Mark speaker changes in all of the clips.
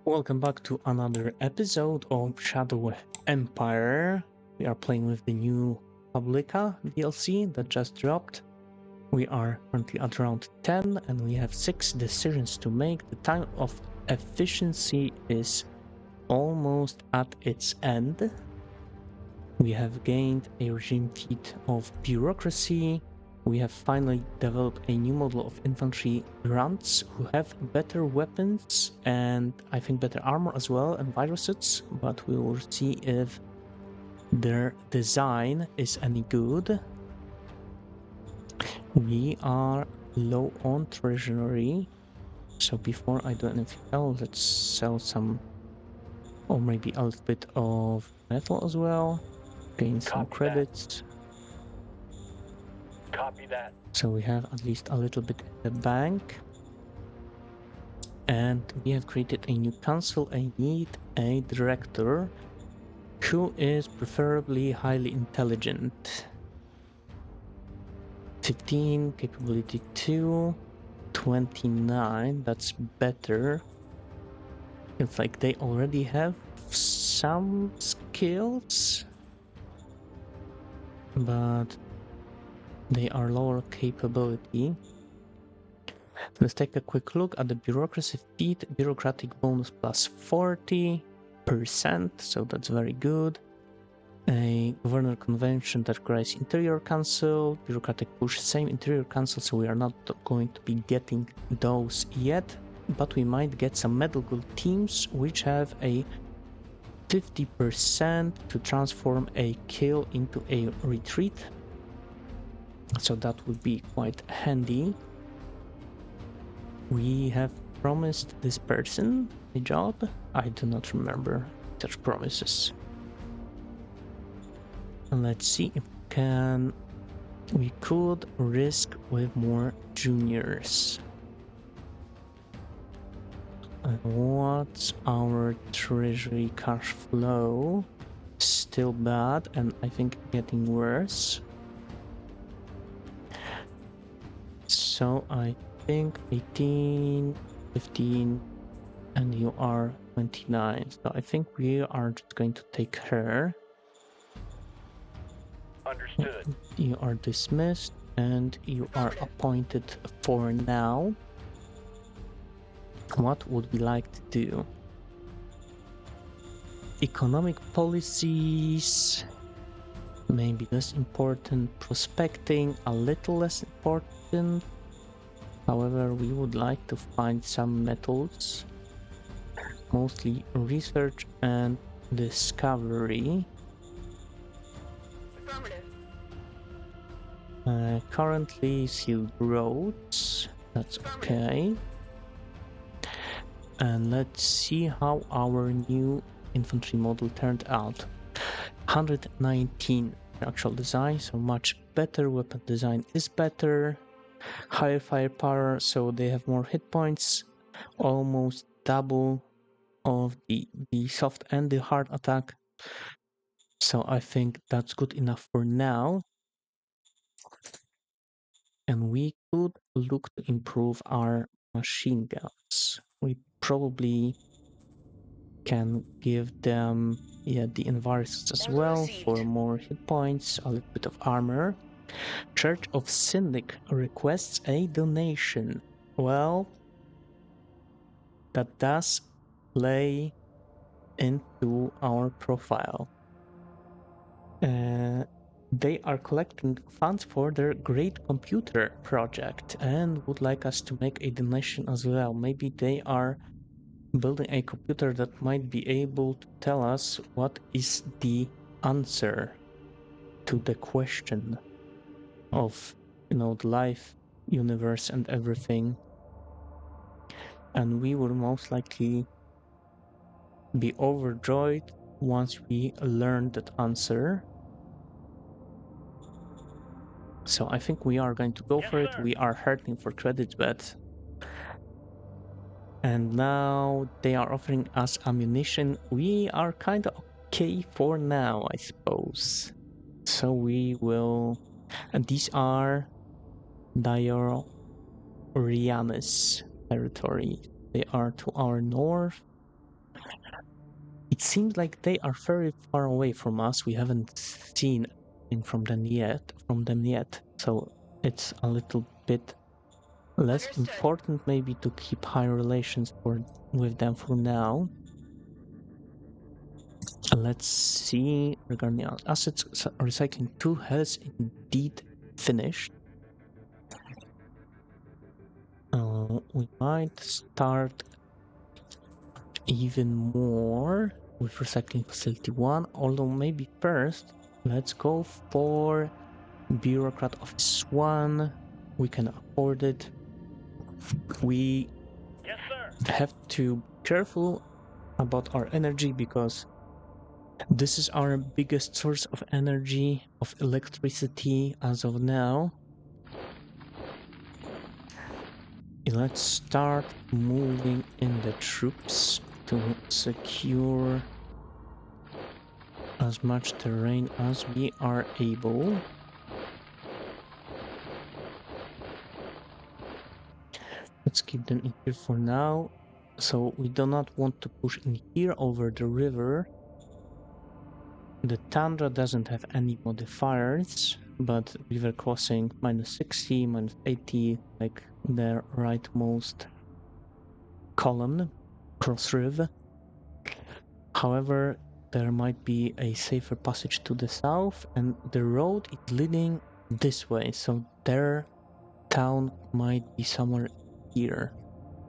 Speaker 1: Welcome back to another episode of Shadow Empire. We are playing with the new Republica DLC that just dropped. We are currently at round 10 and we have 6 decisions to make. The time of efficiency is almost at its end. We have gained a regime feat of bureaucracy. We have finally developed a new model of infantry grunts who have better weapons and I think better armor as well and viruses, but we will see if their design is any good. We are low on treasury, so before I do anything else, let's sell some, or maybe a little bit of metal as well, gain some credits.
Speaker 2: Copy that.
Speaker 1: So we have at least a little bit in the bank. And we have created a new council. I need a director who is preferably highly intelligent. 15, capability 2, 29, that's better. It's like they already have some skills, but they are lower capability. Let's take a quick look at the bureaucracy feat. Bureaucratic bonus plus 40%, so that's very good. A governor convention that requires interior council, bureaucratic push, same interior council, so we are not going to be getting those yet, but we might get some medical teams which have a 50% to transform a kill into a retreat, so that would be quite handy. We have promised this person a job. I do not remember such promises. And let's see if we could risk with more juniors. And what's our treasury cash flow? Still bad, and I think getting worse. So I think 18, 15, and you are 29. So I think we are just going to take her.
Speaker 2: Understood.
Speaker 1: You are dismissed and you are appointed for now. What would we like to do? Economic policies, maybe less important. Prospecting, a little less important. However, we would like to find some metals, mostly research and discovery. Currently sealed roads, that's okay. And let's see how our new infantry model turned out. 119 actual design, so much better. Weapon design is better. Higher firepower, so they have more hit points, almost double of the soft and the hard attack. So I think that's good enough for now. And we could look to improve our machine guns. We probably can give them the environments as well for more hit points, a little bit of armor. Church of Syndic requests a donation. Well, that does play into our profile. They are collecting funds for their great computer project and would like us to make a donation as well. Maybe they are building a computer that might be able to tell us what is the answer to the question of, the life, universe, and everything. And we will most likely be overjoyed once we learn that answer. So I think we are going to go for it. We are hurting for credits, but... And now they are offering us ammunition. We are kind of okay for now, I suppose. So we will... And these are Diorianus territory. They are to our north. It seems like they are very far away from us. We haven't seen anything from them yet. So it's a little bit less important maybe to keep high relations with them for now. Let's see regarding our assets. Recycling 2 has indeed finished. We might start even more with recycling facility 1, although maybe first let's go for bureaucrat office 1. We can afford it. We have to be careful about our energy because this is our biggest source of energy, of electricity as of now. Let's start moving in the troops to secure as much terrain as we are able. Let's keep them in here for now. So we do not want to push in here over the river. The Tundra doesn't have any modifiers, but river crossing -60, -80, like the rightmost column, cross river. However, there might be a safer passage to the south, and the road is leading this way, so their town might be somewhere here.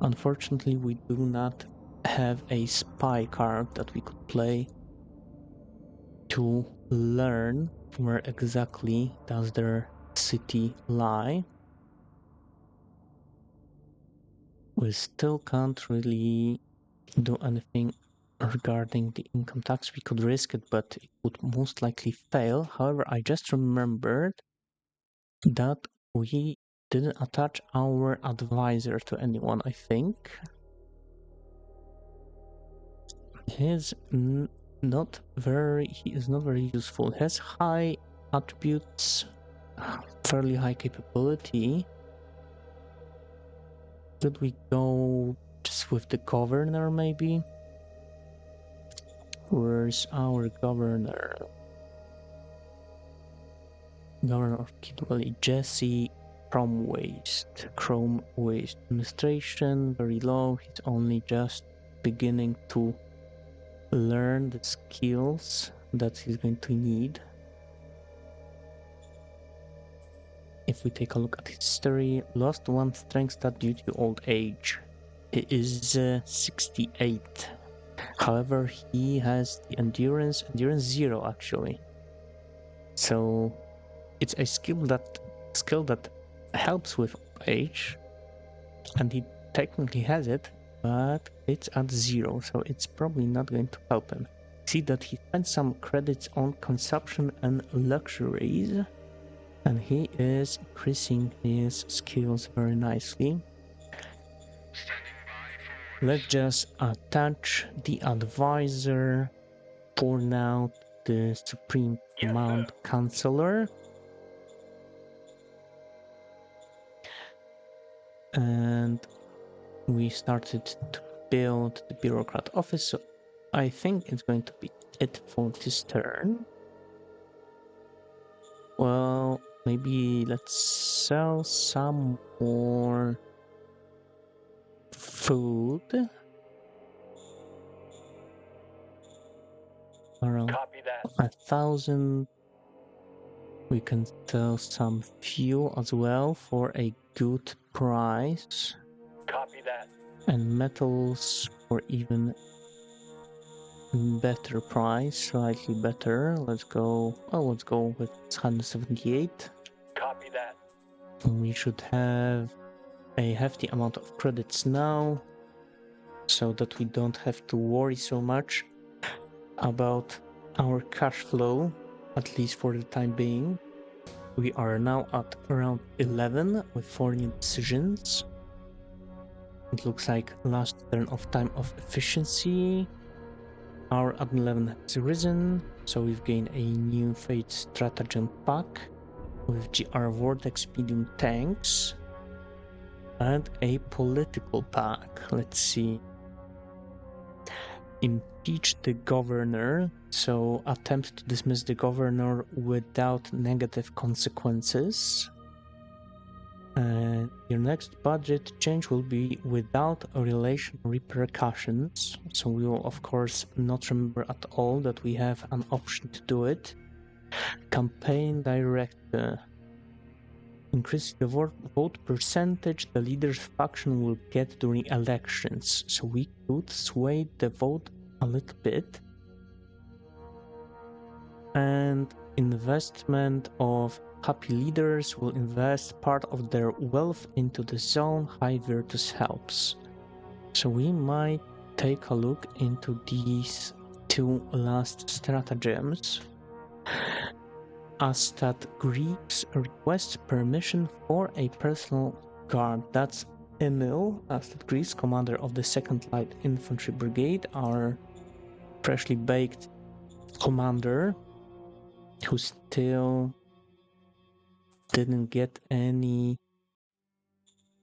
Speaker 1: Unfortunately, we do not have a spy card that we could play to learn where exactly does their city lie. We still can't really do anything regarding the income tax. We could risk it, but it would most likely fail. However, I just remembered that we didn't attach our advisor to anyone, I think. He is not very useful. He has high attributes, fairly high capability. Could we go just with the governor, maybe? Where's our governor? Governor of Kidwelly, Jesse. Chrome Waste administration, very low. He's only just beginning to learn the skills that he's going to need. If we take a look at history, lost 1 strength stat due to old age. It is 68. However, he has the endurance 0 actually. So it's a skill that helps with age, and he technically has it, but it's at 0, so it's probably not going to help him. See that he spent some credits on consumption and luxuries, and he is increasing his skills very nicely. Let's just attach the advisor for now, the Supreme Command Counselor. And we started to build the bureaucrat office, so I think it's going to be it for this turn. Well, maybe let's sell some more food. Around 1,000. We can sell some fuel as well for a good price.
Speaker 2: Copy that.
Speaker 1: And metals for even better price, slightly better. Let's go with 178.
Speaker 2: Copy that.
Speaker 1: We should have a hefty amount of credits now, so that we don't have to worry so much about our cash flow, at least for the time being. We are now at around 11 with 4 new decisions. It looks like last turn of time of efficiency. Our Admin 11 has risen, so we've gained a new Fate Stratagem pack with GR Vortex medium tanks and a political pack. Let's see. impeach the governor, so attempt to dismiss the governor without negative consequences. Your next budget change will be without relation repercussions, so we will of course not remember at all that we have an option to do it. Campaign director. Increase the vote percentage the leader's faction will get during elections, so we could sway the vote a little bit. And investment of happy leaders will invest part of their wealth into the zone high virtus helps. So we might take a look into these two last stratagems. Astat Greeks requests permission for a personal guard. That's Emil, Astat Greeks, commander of the 2nd Light Infantry Brigade, our freshly baked commander, who still didn't get any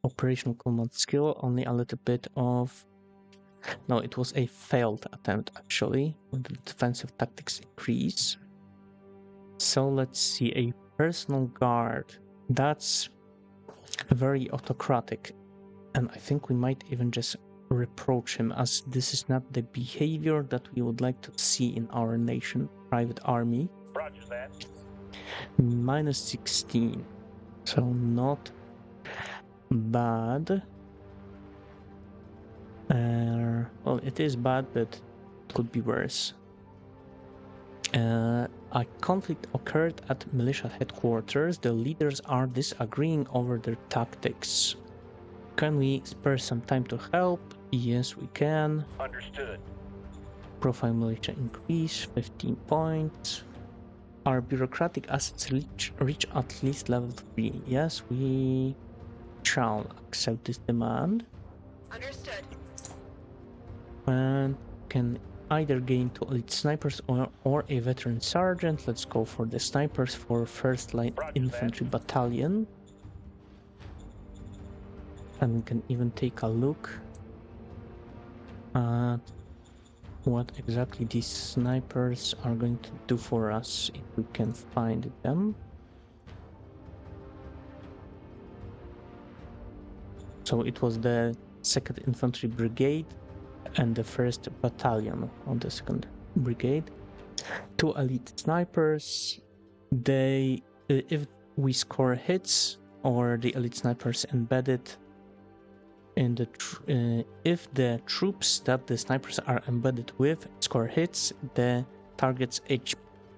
Speaker 1: operational command skill, only a little bit of... No, it was a failed attempt actually, with the defensive tactics increase. So let's see, a personal guard. That's very autocratic, and I think we might even just reproach him, as this is not the behavior that we would like to see in our nation private army.
Speaker 2: Roger that.
Speaker 1: Minus 16, so not bad. Well, it is bad, but it could be worse. A conflict occurred at militia headquarters. The leaders are disagreeing over their tactics. Can we spare some time to help? Yes, we can.
Speaker 2: Understood.
Speaker 1: Profile militia increase, 15 points. Our bureaucratic assets reach at least level 3. Yes, we shall accept this demand.
Speaker 3: Understood.
Speaker 1: And can either gain 2 elite snipers or a veteran sergeant. Let's go for the snipers for 1st Line Infantry Battalion. And we can even take a look at what exactly these snipers are going to do for us if we can find them. So it was the 2nd Infantry Brigade and the 1st Battalion on the 2nd Brigade. 2 elite snipers. They, if we score hits or the elite snipers embedded in the if the troops that the snipers are embedded with score hits, the target's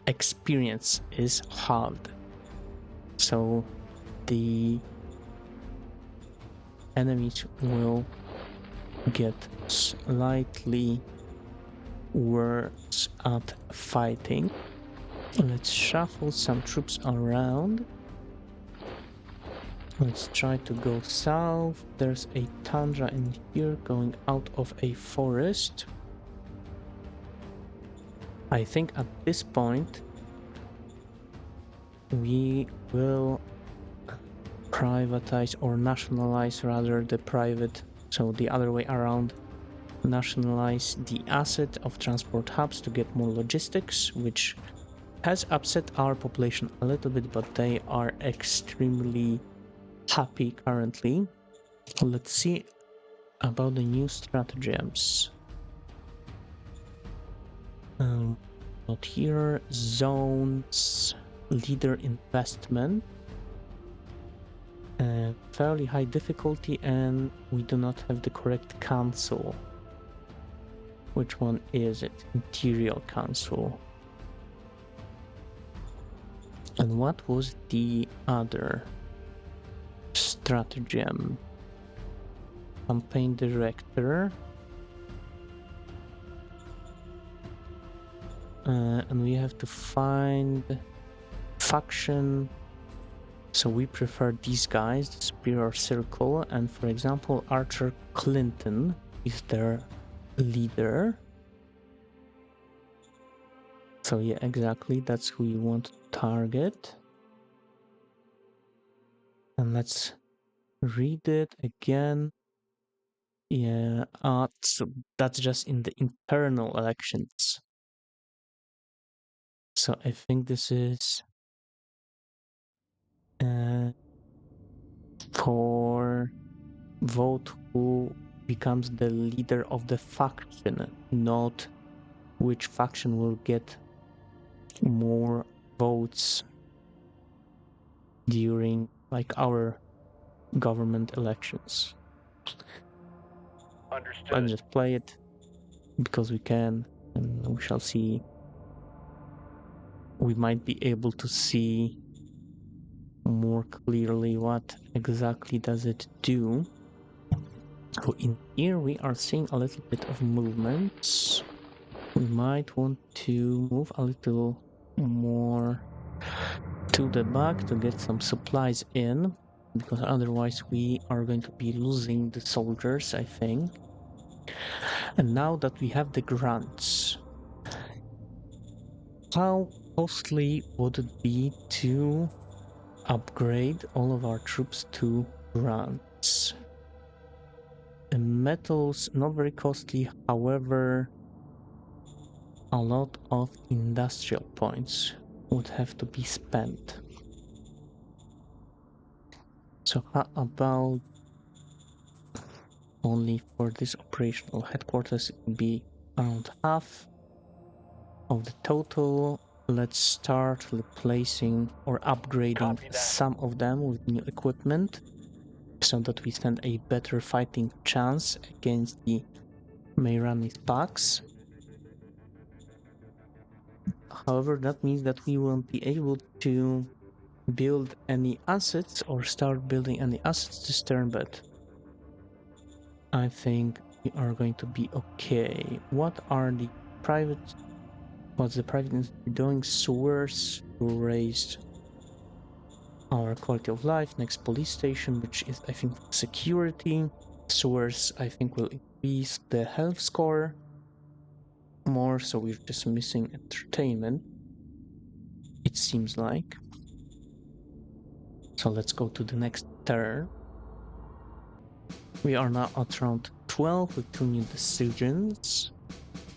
Speaker 1: experience is halved. So the enemies will get slightly worse at fighting. Let's shuffle some troops around. Let's try to go south. There's a tundra in here going out of a forest. I think at this point we will privatize or nationalize rather the private, so the other way around, nationalize the asset of transport hubs to get more logistics, which has upset our population a little bit, but they are extremely happy currently. Let's see about the new stratagems. Not here. Zones, leader investment. Fairly high difficulty, and we do not have the correct council. Which one is it? Imperial Council. And what was the other stratagem? Campaign director. And we have to find faction. So we prefer these guys, the Superior Circle, and for example, Archer Clinton is their leader. So yeah, exactly, that's who you want to target. And let's read it again. Yeah, so that's just in the internal elections. So I think this is uh, for vote who becomes the leader of the faction, not which faction will get more votes during like our government elections. Let's
Speaker 2: Understood.
Speaker 1: just play it because we can, and we shall see. We might be able to see more clearly what exactly does it do. So in here we are seeing a little bit of movements. We might want to move a little more to the back to get some supplies in, because otherwise we are going to be losing the soldiers, I think. And now that we have the grants, how costly would it be to upgrade all of our troops to grants? And metals, not very costly, however, a lot of industrial points would have to be spent. So how about only for this operational headquarters, it would be around half of the total. Let's start replacing or upgrading
Speaker 2: Copy that.
Speaker 1: some of them with new equipment so that we stand a better fighting chance against the Meiramis packs. However, that means that we won't be able to build any assets or start building any assets this turn, but I think we are going to be okay. What's the private industry doing? Sewers raised our quality of life. Next police station, which is I think security. Sewers I think will increase the health score more, so we're just missing entertainment, it seems like. So let's go to the next turn. We are now at round 12 with 2 new decisions,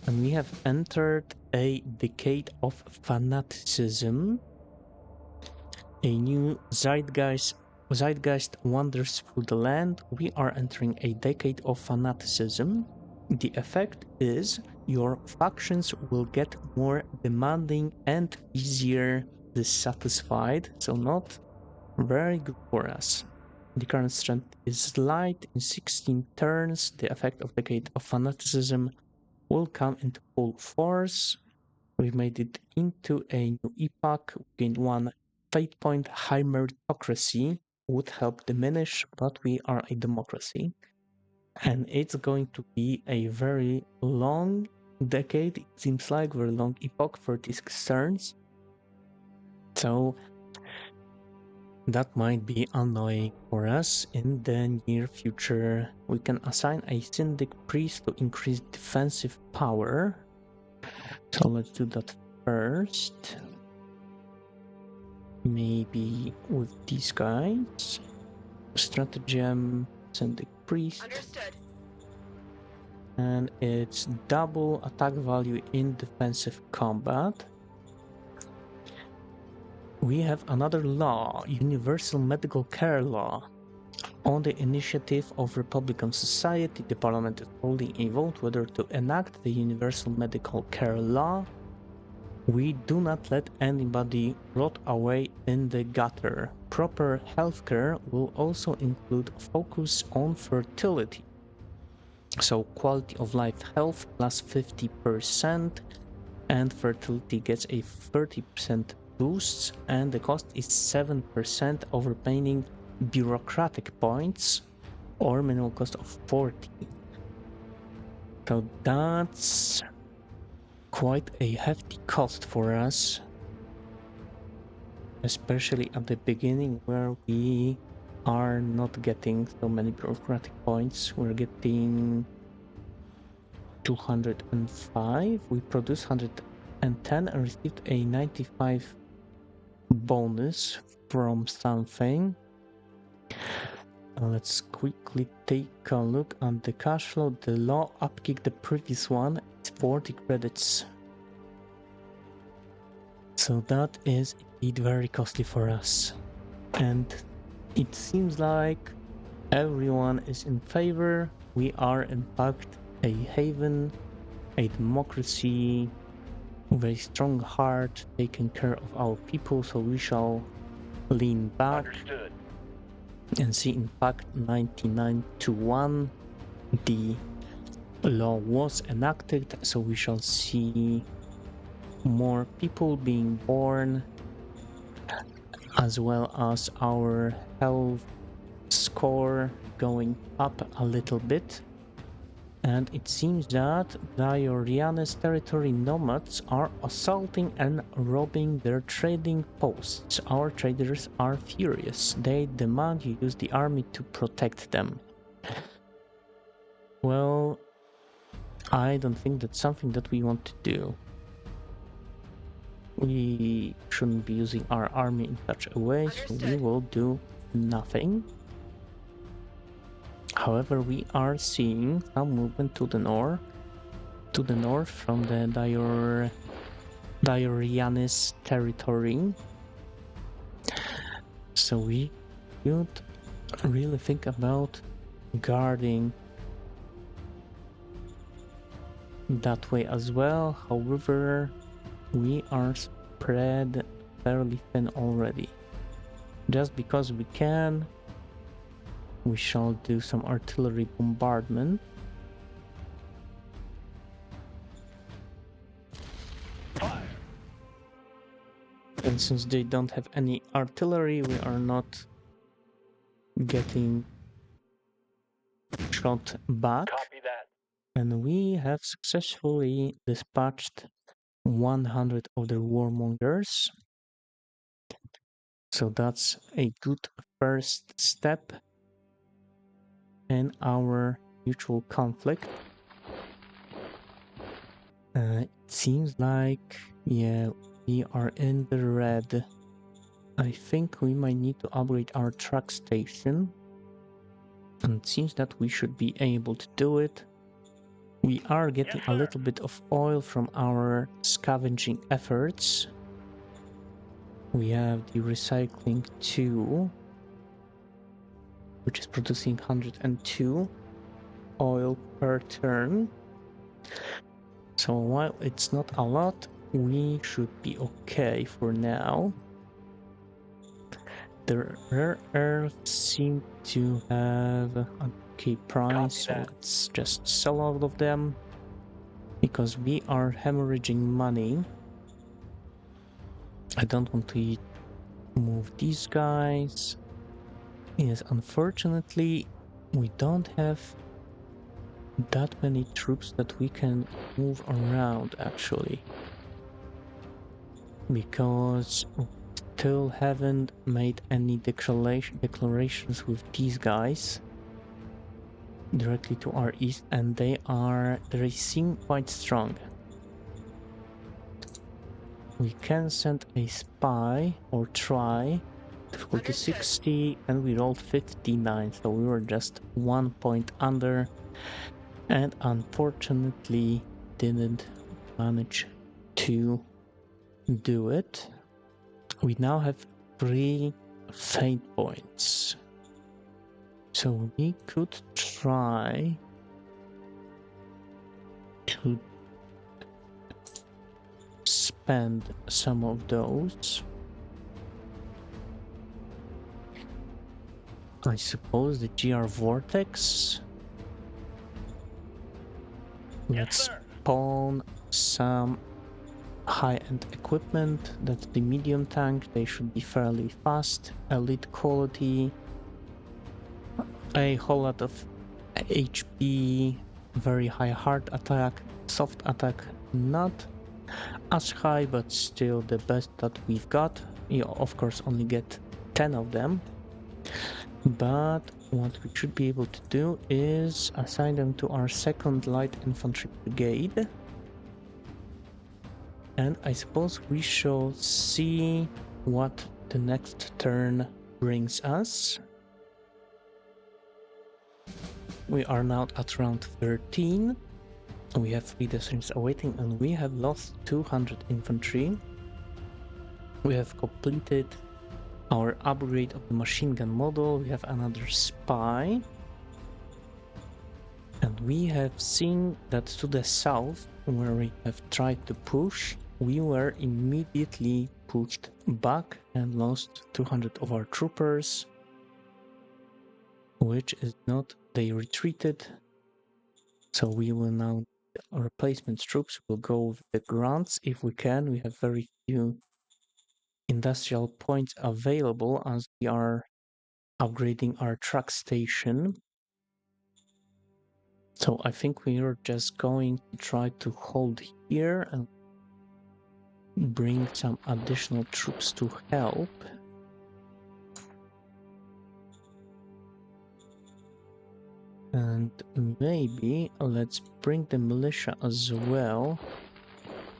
Speaker 1: and we have entered a decade of fanaticism. A new zeitgeist wanders through the land. We are entering a decade of fanaticism. The effect is your factions will get more demanding and easier dissatisfied, so not very good for us. The current strength is slight. In 16 turns, the effect of Decade of Fanaticism will come into full force. We've made it into a new epoch. We gained 1 fate point. High meritocracy would help diminish, but we are a democracy. And it's going to be a very long decade, it seems like, very long epoch, 36 turns. So that might be annoying for us in the near future. We can assign a Syndic Priest to increase defensive power. So let's do that first. Maybe with these guys. Stratagem, Syndic Priest.
Speaker 3: Understood.
Speaker 1: And it's double attack value in defensive combat. We have another law, Universal Medical Care Law. On the initiative of Republican society, the parliament is holding a vote whether to enact the Universal Medical Care Law. We do not let anybody rot away in the gutter. Proper healthcare will also include focus on fertility. So quality of life health plus 50%, and fertility gets a 30% boost, and the cost is 7% of remaining bureaucratic points, or minimum cost of 40. So that's quite a hefty cost for us, especially at the beginning where we are not getting so many bureaucratic points. We're getting 205. We produced 110 and received a 95 bonus from something. Let's quickly take a look at the cash flow. The law upkicked the previous one. It's 40 credits. So that is indeed very costly for us. And it seems like everyone is in favor. We are in fact a haven, a democracy, a very strong heart, taking care of our people, so we shall lean back.
Speaker 2: Understood.
Speaker 1: And see, in fact, 99-1, the law was enacted, so we shall see more people being born, as well as our health score going up a little bit. And it seems that Diorian's territory nomads are assaulting and robbing their trading posts. Our traders are furious. They demand you use the army to protect them. Well, I don't think that's something that we want to do. We shouldn't be using our army in such a way, so we will do nothing. However, we are seeing some movement to the north from the Diorian's territory. So we should really think about guarding that way as well. However, we are spread fairly thin already. Just because we can, we shall do some artillery bombardment.
Speaker 2: Fire.
Speaker 1: And since they don't have any artillery, we are not getting shot back.
Speaker 2: Copy that.
Speaker 1: And we have successfully dispatched 100 of the warmongers. So that's a good first step in our mutual conflict. It seems like, yeah, we are in the red. I think we might need to upgrade our truck station. And it seems that we should be able to do it. We are getting a little bit of oil from our scavenging efforts. We have the recycling 2, which is producing 102 oil per turn. So while it's not a lot, we should be okay for now. The rare earths seem to have an okay price, so let's just sell all of them, because we are hemorrhaging money. I don't want to move these guys. Yes, unfortunately, we don't have that many troops that we can move around, actually. Because we still haven't made any declarations with these guys directly to our east, and they seem quite strong. We can send a spy or try. Difficulty 60, and we rolled 59, so we were just 1 point under, and unfortunately didn't manage to do it. We now have 3 fate points, so we could try to spend some of those. I suppose the GR Vortex. Let's spawn some high-end equipment. That's the medium tank. They should be fairly fast, elite quality, a whole lot of HP, very high hard attack, soft attack not as high, but still the best that we've got. You of course only get 10 of them, but what we should be able to do is assign them to our 2nd Light Infantry Brigade. And I suppose we shall see what the next turn brings us. We are now at round 13. We have 3 decisions awaiting, and we have lost 200 infantry. We have completed our upgrade of the machine gun model. We have another spy. And we have seen that to the south, where we have tried to push, we were immediately pushed back and lost 200 of our troopers, which is not, they retreated. So we will now, replacement troops will go with the grants if we can. We have very few industrial points available as we are upgrading our truck station. So I think we are just going to try to hold here and bring some additional troops to help. And maybe let's bring the militia as well,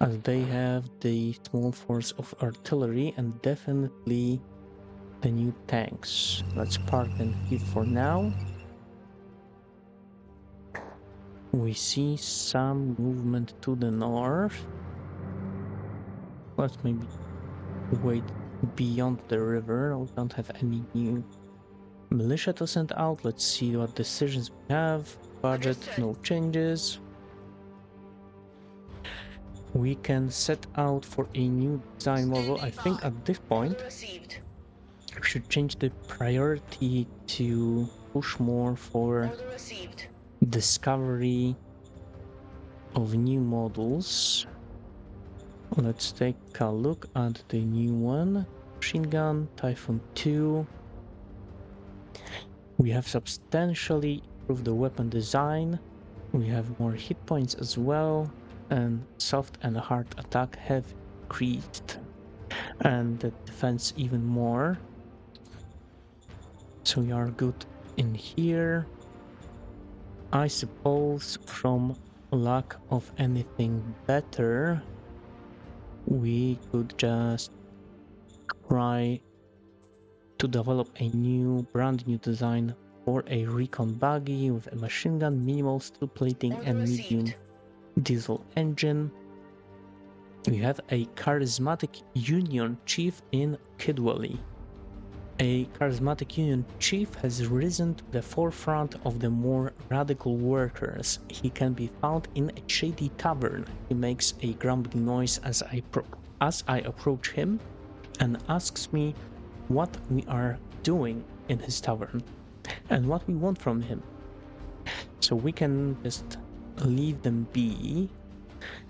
Speaker 1: as they have the small force of artillery and definitely the new tanks. Let's park them here for now. We see some movement to the north. Let's maybe wait beyond the river. We don't have any new militia to send out. Let's see what decisions we have. Budget, no changes. We can set out for a new design model. I think at this point we should change the priority to push more for discovery of new models. Let's take a look at the new one. Machine gun, Typhoon 2. We have substantially improved the weapon design. We have more hit points as well, and soft and hard attack have increased, and the defense even more. So we are good in here. I suppose from lack of anything better, we could just try to develop a brand new design for a recon buggy with a machine gun, minimal steel plating, and medium diesel engine. We have a charismatic Union chief in Kidwally. A charismatic Union chief has risen to the forefront of the more radical workers. He can be found in a shady tavern. He makes a grumbling noise as I approach him and asks me what we are doing in his tavern and what we want from him. So we can just leave them be.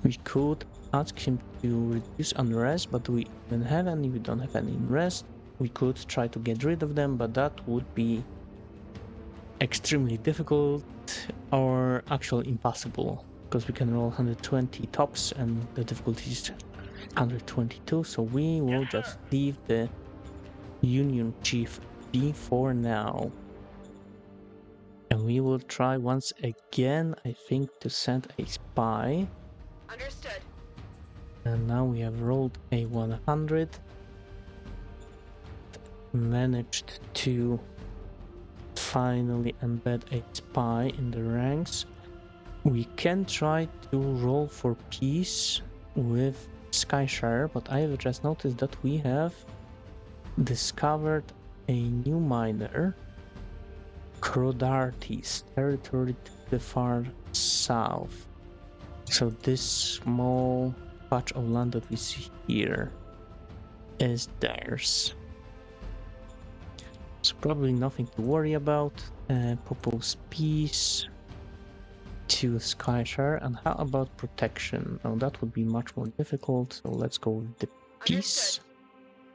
Speaker 1: We could ask him to reduce unrest, but we don't have any. We don't have any unrest. We could try to get rid of them, but that would be extremely difficult or actually impossible, because we can roll 120 tops and the difficulty is 122. So we will just leave the Union Chief be for now. And we will try once again, I think, to send a spy.
Speaker 3: Understood.
Speaker 1: And now we have rolled a 100. Managed to finally embed a spy in the ranks. We can try to roll for peace with Skyshire, but I have just noticed that we have discovered a new miner, Crodartes, territory to the far south. So this small patch of land that we see here is theirs. So probably nothing to worry about. Propose peace to Skyshire. And how about protection? Now that would be much more difficult. So let's go with the peace.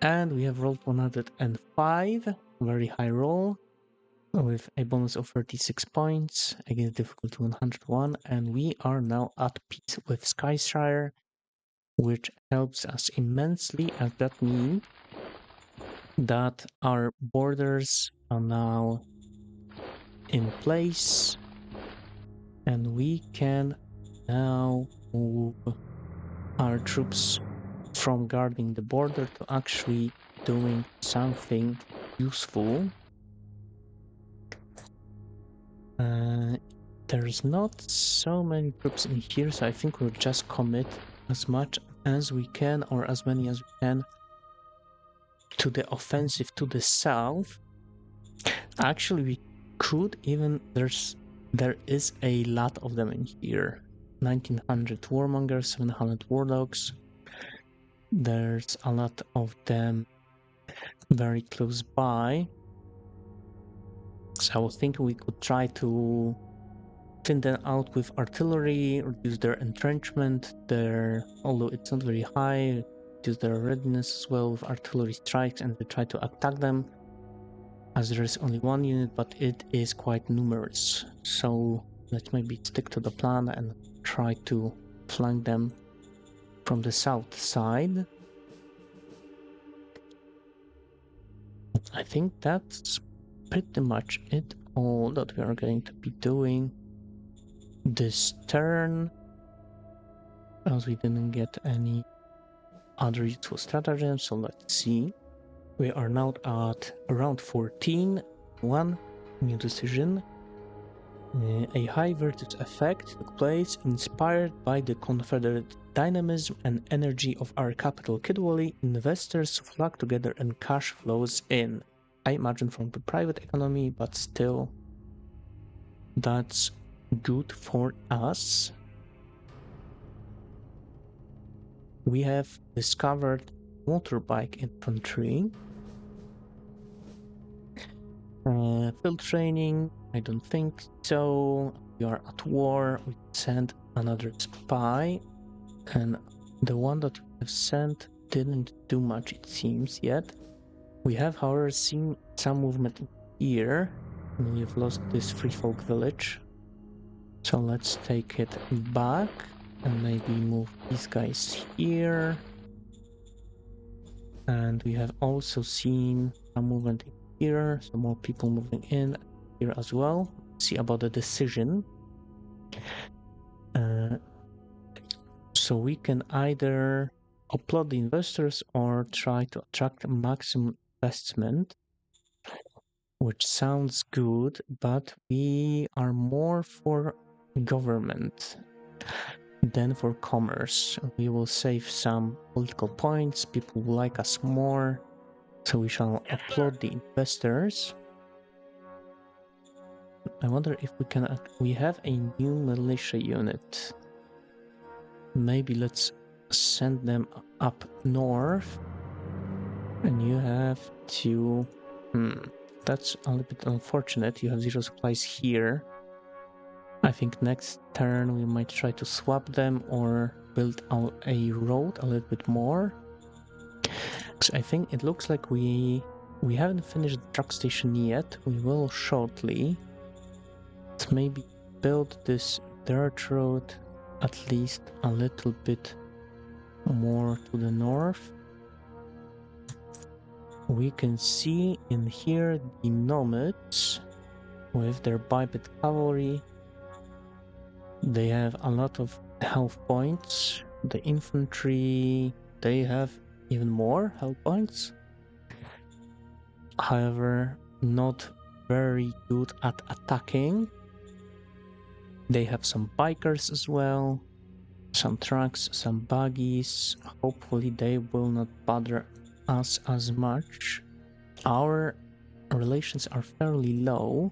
Speaker 1: And we have rolled 105. Very high roll with a bonus of 36 points against difficulty 101. And we are now at peace with Skyshire, which helps us immensely, as that means that our borders are now in place and we can now move our troops from guarding the border to actually doing something useful. There's not so many troops in here, so I think we'll just commit as much as we can, or as many as we can, to the offensive to the south. Actually, we could even, there is a lot of them in here. 1900 warmongers, 700 warlocks. There's a lot of them very close by. So I was thinking we could try to thin them out with artillery, reduce their entrenchment, although it's not very high, reduce their readiness as well with artillery strikes, and we try to attack them, as there is only one unit, but it is quite numerous. So let's maybe stick to the plan and try to flank them from the south side. I think that's pretty much it all that we are going to be doing this turn, as we didn't get any other useful stratagems. So let's see. We are now at round 14. One new decision. A high vertex effect took place, inspired by the Confederate dynamism and energy of our capital Kidwally. Investors flock together and cash flows in. I imagine from the private economy, but still, that's good for us. We have discovered motorbike infantry. Field training, I don't think so. We are at war. We sent another spy, and the one that we have sent didn't do much, it seems, yet. We have, however, seen some movement here. We have lost this free folk village. So let's take it back and maybe move these guys here. And we have also seen some movement here, so more people moving in here as well. See about the decision. So we can either upload the investors or try to attract maximum investment, which sounds good, but we are more for government than for commerce. We will save some political points, people will like us more, so we shall upload the investors. I wonder if we can, we have a new militia unit. Maybe let's send them up north. And you have to... that's a little bit unfortunate. You have 0 supplies here. I think next turn we might try to swap them or build out a road a little bit more. So I think it looks like we haven't finished the truck station yet. We will shortly. Let's maybe build this dirt road at least a little bit more to the north. We can see in here the nomads with their biped cavalry. They have a lot of health points. The infantry, they have even more health points. However, not very good at attacking. They have some bikers as well, some trucks, some buggies. Hopefully they will not bother us as much. Our relations are fairly low.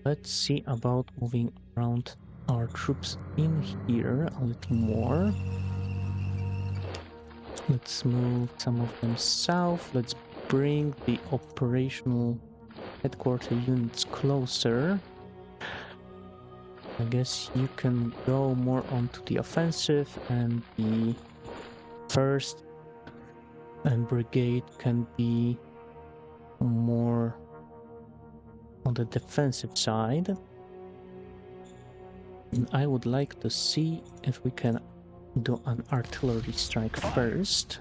Speaker 1: Let's see about moving around our troops in here a little more. Let's move some of them south. Let's bring the operational headquarter units closer. I guess you can go more onto the offensive, and the 1st and brigade can be more on the defensive side. And I would like to see if we can do an artillery strike first.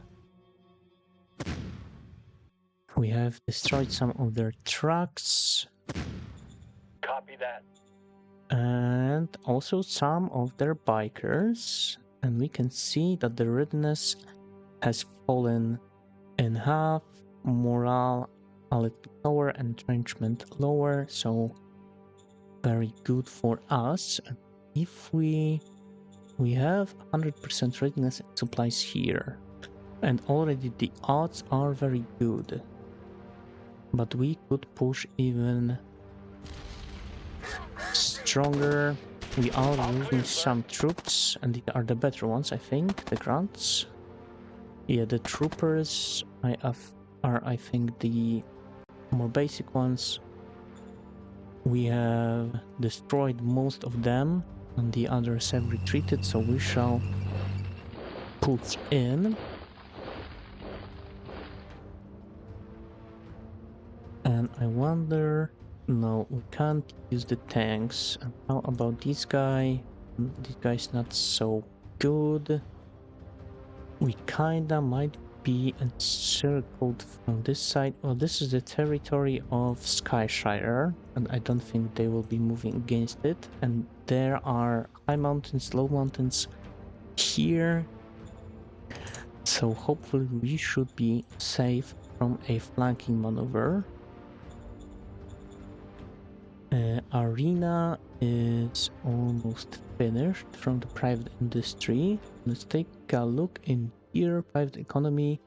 Speaker 1: We have destroyed some of their trucks.
Speaker 2: Copy that.
Speaker 1: And also some of their bikers. And we can see that the readiness has fallen in half, morale a little bit lower, entrenchment lower, so very good for us. If we have 100% readiness and supplies here, and already the odds are very good, but we could push even stronger. We are losing some troops, and these are the better ones, I think, the grants. Yeah, the troopers are, I think, the more basic ones. We have destroyed most of them, and the others have retreated, so we shall push in. And I wonder... No, we can't use the tanks. And how about this guy? This guy's not so good. We kinda might be encircled from this side. Well, this is the territory of Skyshire, and I don't think they will be moving against it. And there are high mountains, low mountains here. So hopefully we should be safe from a flanking maneuver. Arena is almost finished from the private industry. Let's take a look in here. Private economy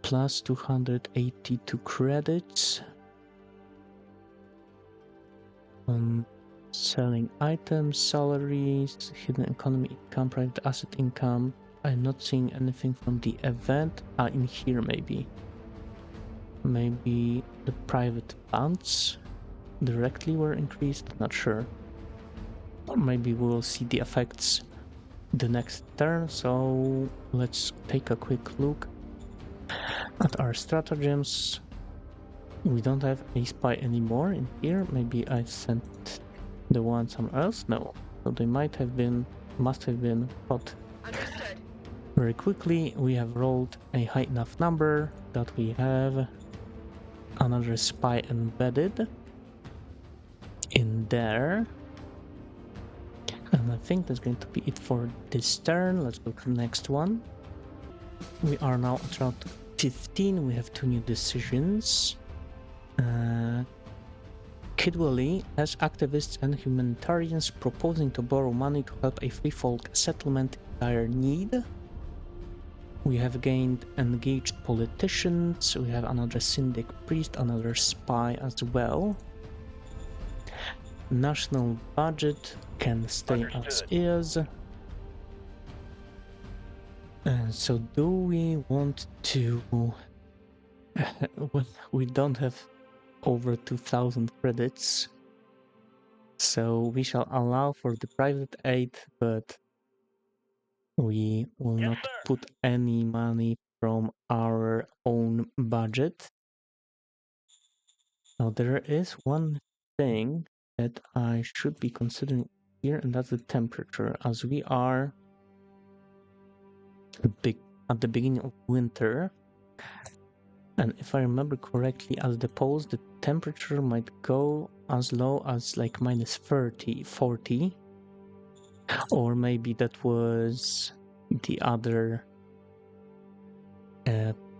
Speaker 1: plus 282 credits. Selling items, salaries, hidden economy income, private asset income. I'm not seeing anything from the event. In here maybe. Maybe the private funds directly were increased, not sure. Or maybe we'll see the effects the next turn, so let's take a quick look at our stratagems. We don't have a spy anymore in here. Maybe I sent the one somewhere else? No. So they must have been caught very quickly. We have rolled a high enough number that we have another spy embedded in there. And I think that's going to be it for this turn. Let's go to the next one. We are now at round 15. We have 2 new decisions. Kidwelly has activists and humanitarians proposing to borrow money to help a free folk settlement in dire need. We have gained engaged politicians. We have another syndic priest, another spy as well. National budget can stay as is. So do we want to... we don't have over 2,000 credits, so we shall allow for the private aid, but we will not put any money from our own budget. Now there is one thing that I should be considering here, and that's the temperature, as we are at the beginning of winter. And if I remember correctly, as the polls, the temperature might go as low as like minus 30, 40. Or maybe that was the other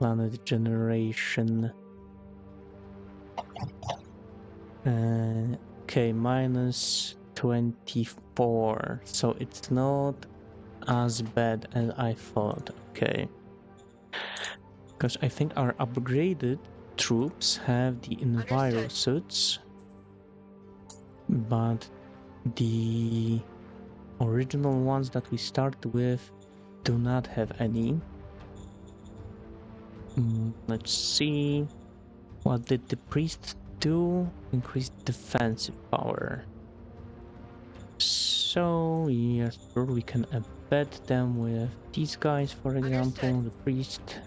Speaker 1: planet generation. Okay, minus 24. So it's not as bad as I thought. Okay. Because I think our upgraded troops have the enviro suits, but the original ones that we start with do not have any. Let's see. What did the priest do? Increase defensive power. So yes, sure, we can embed them with these guys, for example, the priest.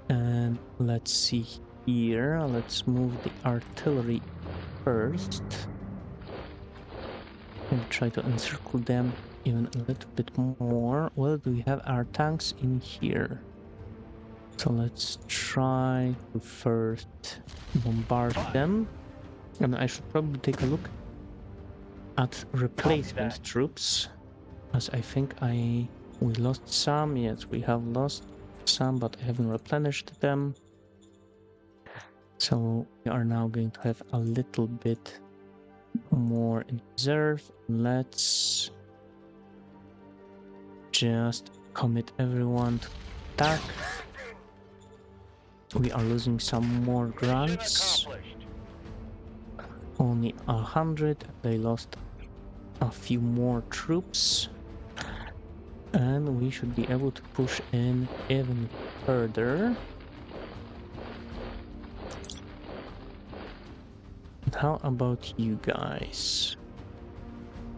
Speaker 1: And let's see here, let's move the artillery first. And try to encircle them even a little bit more. Well, do we have our tanks in here? So let's try to first bombard them. And I should probably take a look at replacement troops, as I think we lost some. Yes, we have lost some, but I haven't replenished them. So we are now going to have a little bit more in reserve. Let's just commit everyone to attack. We are losing some more grants. Only 100. They lost a few more troops. And we should be able to push in even further. How about you guys?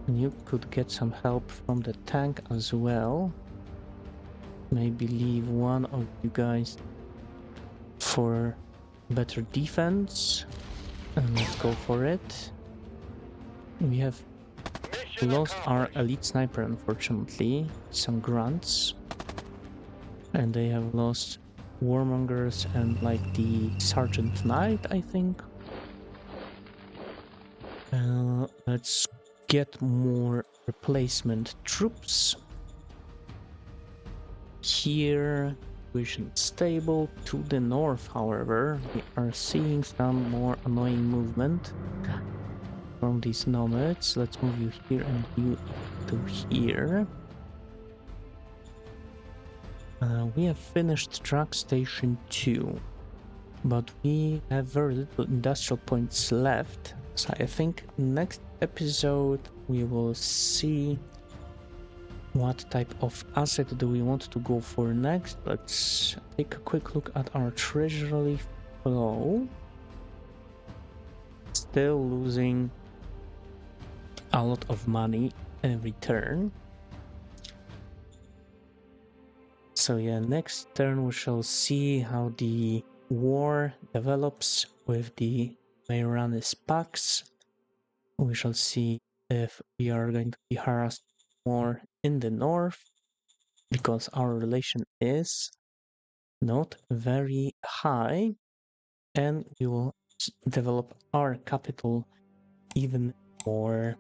Speaker 1: You could get some help from the tank as well. Maybe leave one of you guys for better defense. And let's go for it. We have lost our elite sniper, unfortunately. Some grunts. And they have lost warmongers and like the sergeant knight, I think. Let's get more replacement troops. Here, situation stable. To the north, however, we are seeing some more annoying movement from these nomads. Let's move you here and you to here. We have finished truck station 2, but we have very little industrial points left. So I think next episode we will see what type of asset do we want to go for next. Let's take a quick look at our treasury flow. Still losing a lot of money every turn. So yeah, next turn we shall see how the war develops with the Mayranis Pax. We shall see if we are going to be harassed more in the north, because our relation is not very high, and we will develop our capital even more.